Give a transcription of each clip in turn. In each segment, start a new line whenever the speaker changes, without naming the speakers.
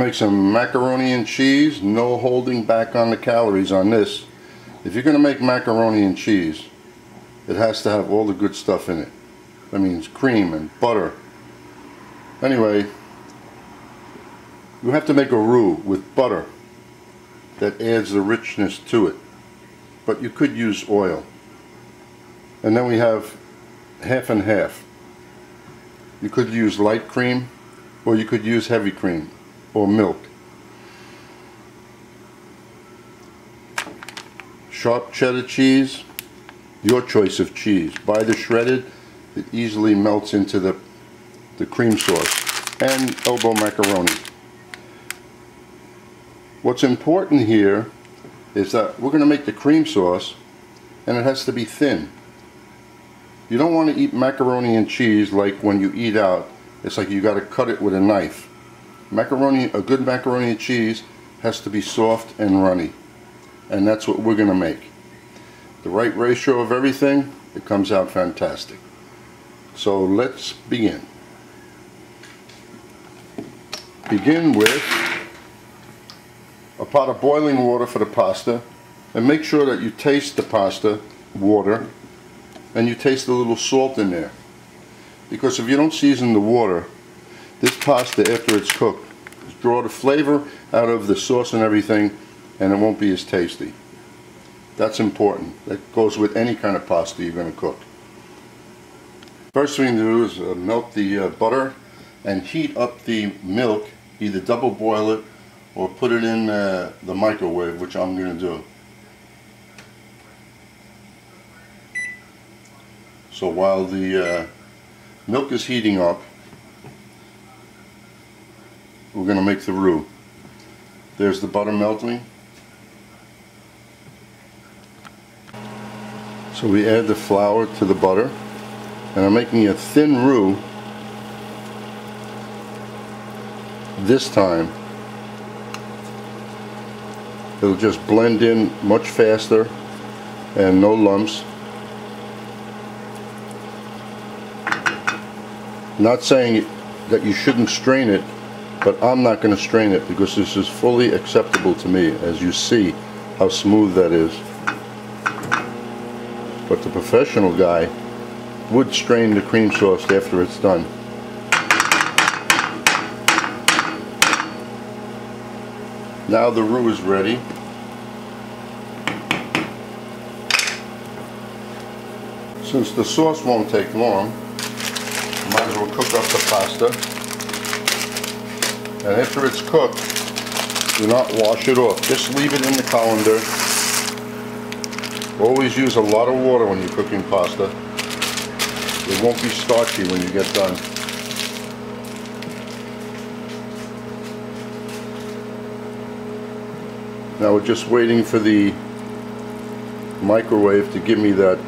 Make some macaroni and cheese. No holding back on the calories on this. If you're going to make macaroni and cheese, it has to have all the good stuff in it. That means cream and butter. Anyway, you have to make a roux with butter that adds the richness to it. But you could use oil. And then we have half and half. You could use light cream, or you could use heavy cream or milk. Sharp cheddar cheese, your choice of cheese. Buy the shredded, it easily melts into the cream sauce. And elbow macaroni. What's important here is that we're going to make the cream sauce, and it has to be thin. You don't want to eat macaroni and cheese like when you eat out. It's like you got to cut it with a knife. Macaroni, a good macaroni and cheese has to be soft and runny, and that's what we're going to make. The right ratio of everything, it comes out fantastic. So let's begin. Begin with a pot of boiling water for the pasta, and make sure that you taste the pasta water and you taste a little salt in there, because if you don't season the water, this pasta after it's cooked draw the flavor out of the sauce and everything, and it won't be as tasty. That's important. That goes with any kind of pasta you're going to cook. First thing to do is melt the butter and heat up the milk. Either double boil it or put it in the microwave, which I'm going to do. So while the milk is heating up, we're going to make the roux. There's the butter melting. So we add the flour to the butter, and I'm making a thin roux this time. It'll just blend in much faster and no lumps. Not saying that you shouldn't strain it, but I'm not going to strain it because this is fully acceptable to me. As you see how smooth that is. But the professional guy would strain the cream sauce after it's done. Now the roux is ready. Since the sauce won't take long, might as well cook up the pasta. And after it's cooked, do not wash it off. Just leave it in the colander. Always use a lot of water when you're cooking pasta. It won't be starchy when you get done. Now we're just waiting for the microwave to give me that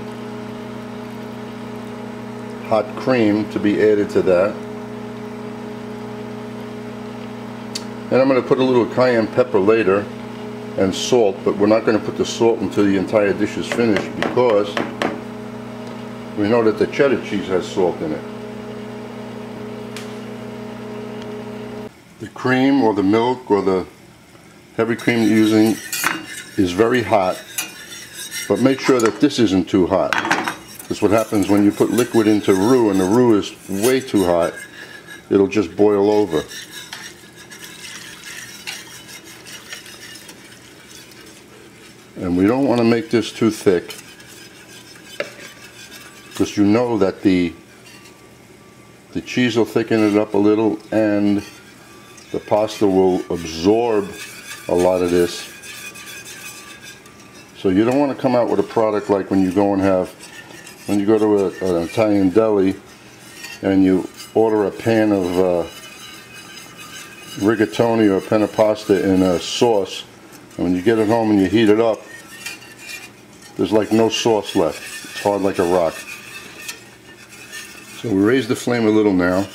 hot cream to be added to that. And I'm going to put a little cayenne pepper later and salt, but we're not going to put the salt until the entire dish is finished, because we know that the cheddar cheese has salt in it. The cream or the milk or the heavy cream you're using is very hot, but make sure that this isn't too hot. Because what happens when you put liquid into roux and the roux is way too hot, it'll just boil over. And we don't want to make this too thick, because you know that the cheese will thicken it up a little and the pasta will absorb a lot of this. So you don't want to come out with a product like when you go to an Italian deli and you order a pan of rigatoni or a pan of pasta in a sauce, and when you get it home and you heat it up, there's like no sauce left. It's hard like a rock. So we raise the flame a little now.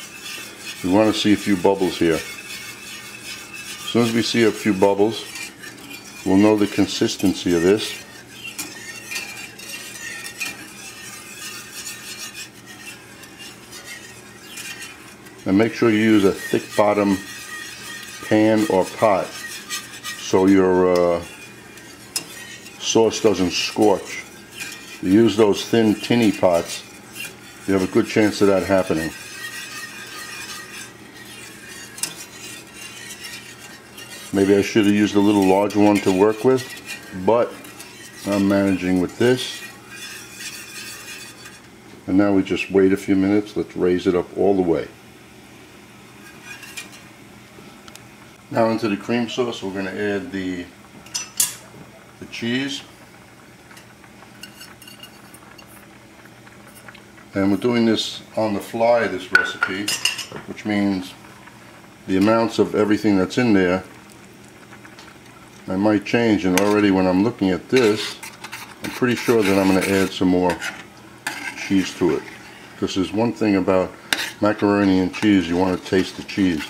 We want to see a few bubbles here. As soon as we see a few bubbles, we'll know the consistency of this. And make sure you use a thick bottom pan or pot so your sauce doesn't scorch. You use those thin tinny pots, you have a good chance of that happening. Maybe I should have used a little larger one to work with, but I'm managing with this. And now we just wait a few minutes. Let's raise it up all the way. Now into the cream sauce, we're going to add the cheese. And we're doing this on the fly, this recipe, which means the amounts of everything that's in there I might change, and already when I'm looking at this, I'm pretty sure that I'm going to add some more cheese to it. Because there's one thing about macaroni and cheese, you want to taste the cheese.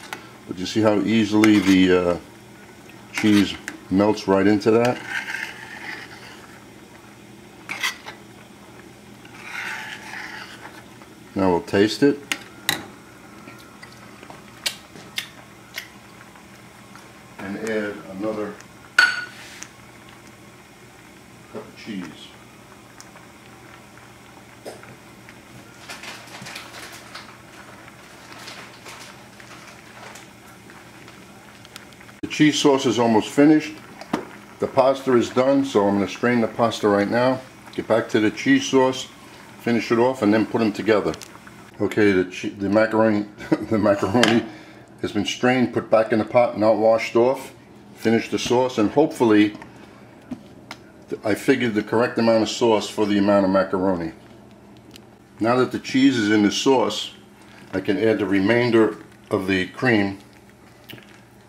But you see how easily the cheese melts right into that? Now we'll taste it. And add another cup of cheese. The cheese sauce is almost finished. The pasta is done, so I'm going to strain the pasta right now. Get back to the cheese sauce, finish it off, and then put them together. Okay, the macaroni the macaroni has been strained, put back in the pot, not washed off. Finish the sauce, and hopefully I figured the correct amount of sauce for the amount of macaroni. Now that the cheese is in the sauce, I can add the remainder of the cream,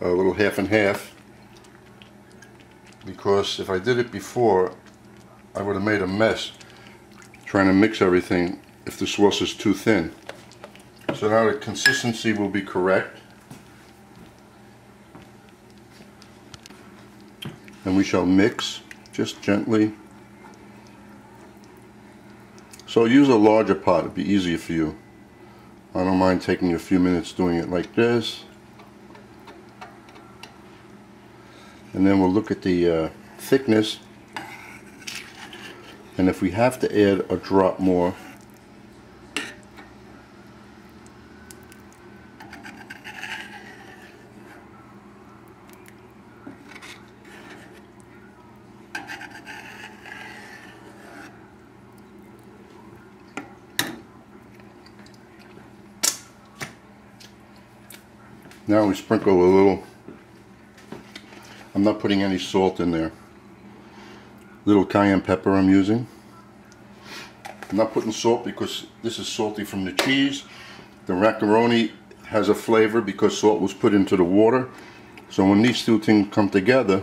a little half and half, because if I did it before I would have made a mess trying to mix everything if the sauce is too thin. So now the consistency will be correct, and we shall mix just gently. So use a larger pot, it'd be easier for you. I don't mind taking a few minutes doing it like this. And then we'll look at the thickness, and if we have to add a drop more, now we sprinkle a little. I'm not putting any salt in there. Little cayenne pepper I'm using. I'm not putting salt because this is salty from the cheese. The macaroni has a flavor because salt was put into the water. So when these two things come together,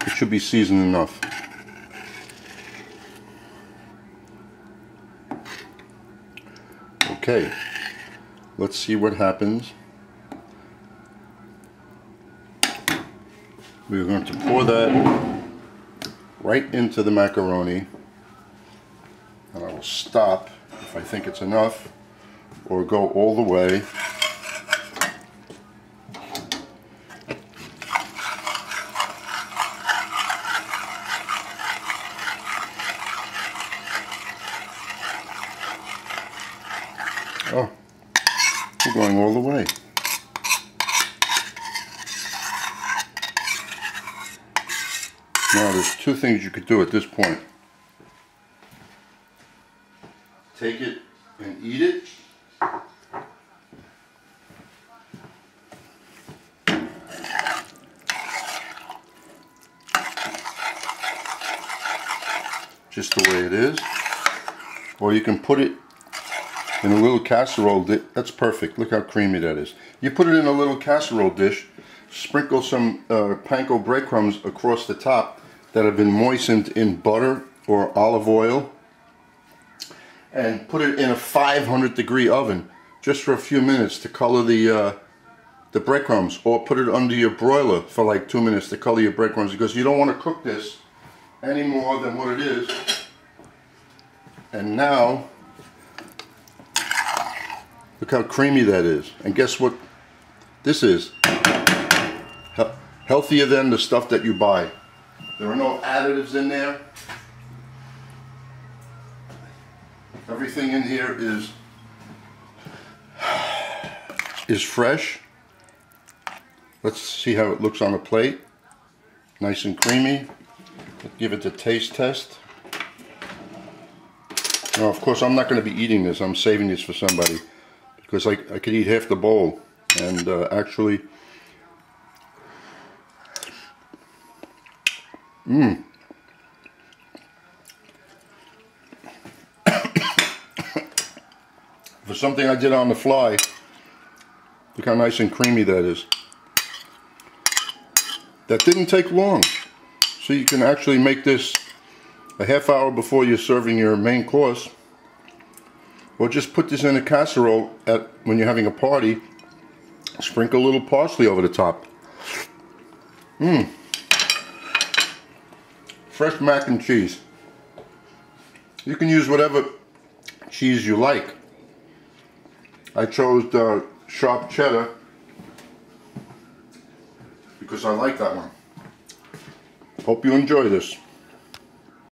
it should be seasoned enough. Okay, let's see what happens. We're going to pour that right into the macaroni, and I will stop if I think it's enough, or go all the way. Oh, we're going all the way. Now there's two things you could do at this point. Take it and eat it. Just the way it is. Or you can put it in a little casserole dish. That's perfect. Look how creamy that is. You put it in a little casserole dish, sprinkle some panko breadcrumbs across the top that have been moistened in butter or olive oil, and put it in a 500-degree oven just for a few minutes to color the breadcrumbs, or put it under your broiler for like 2 minutes to color your breadcrumbs, because you don't want to cook this any more than what it is. And now look how creamy that is. And guess what This is healthier than the stuff that you buy. There are no additives in there. Everything in here is fresh. Let's see how it looks on a plate. Nice and creamy. Let's give it a taste test. Now, of course, I'm not going to be eating this. I'm saving this for somebody because I could eat half the bowl. And actually, for something I did on the fly, look how nice and creamy that is. That didn't take long. So you can actually make this a half hour before you're serving your main course. Or just put this in a casserole when you're having a party. Sprinkle a little parsley over the top. Fresh mac and cheese. You can use whatever cheese you like. I chose the sharp cheddar because I like that one. Hope you enjoy this.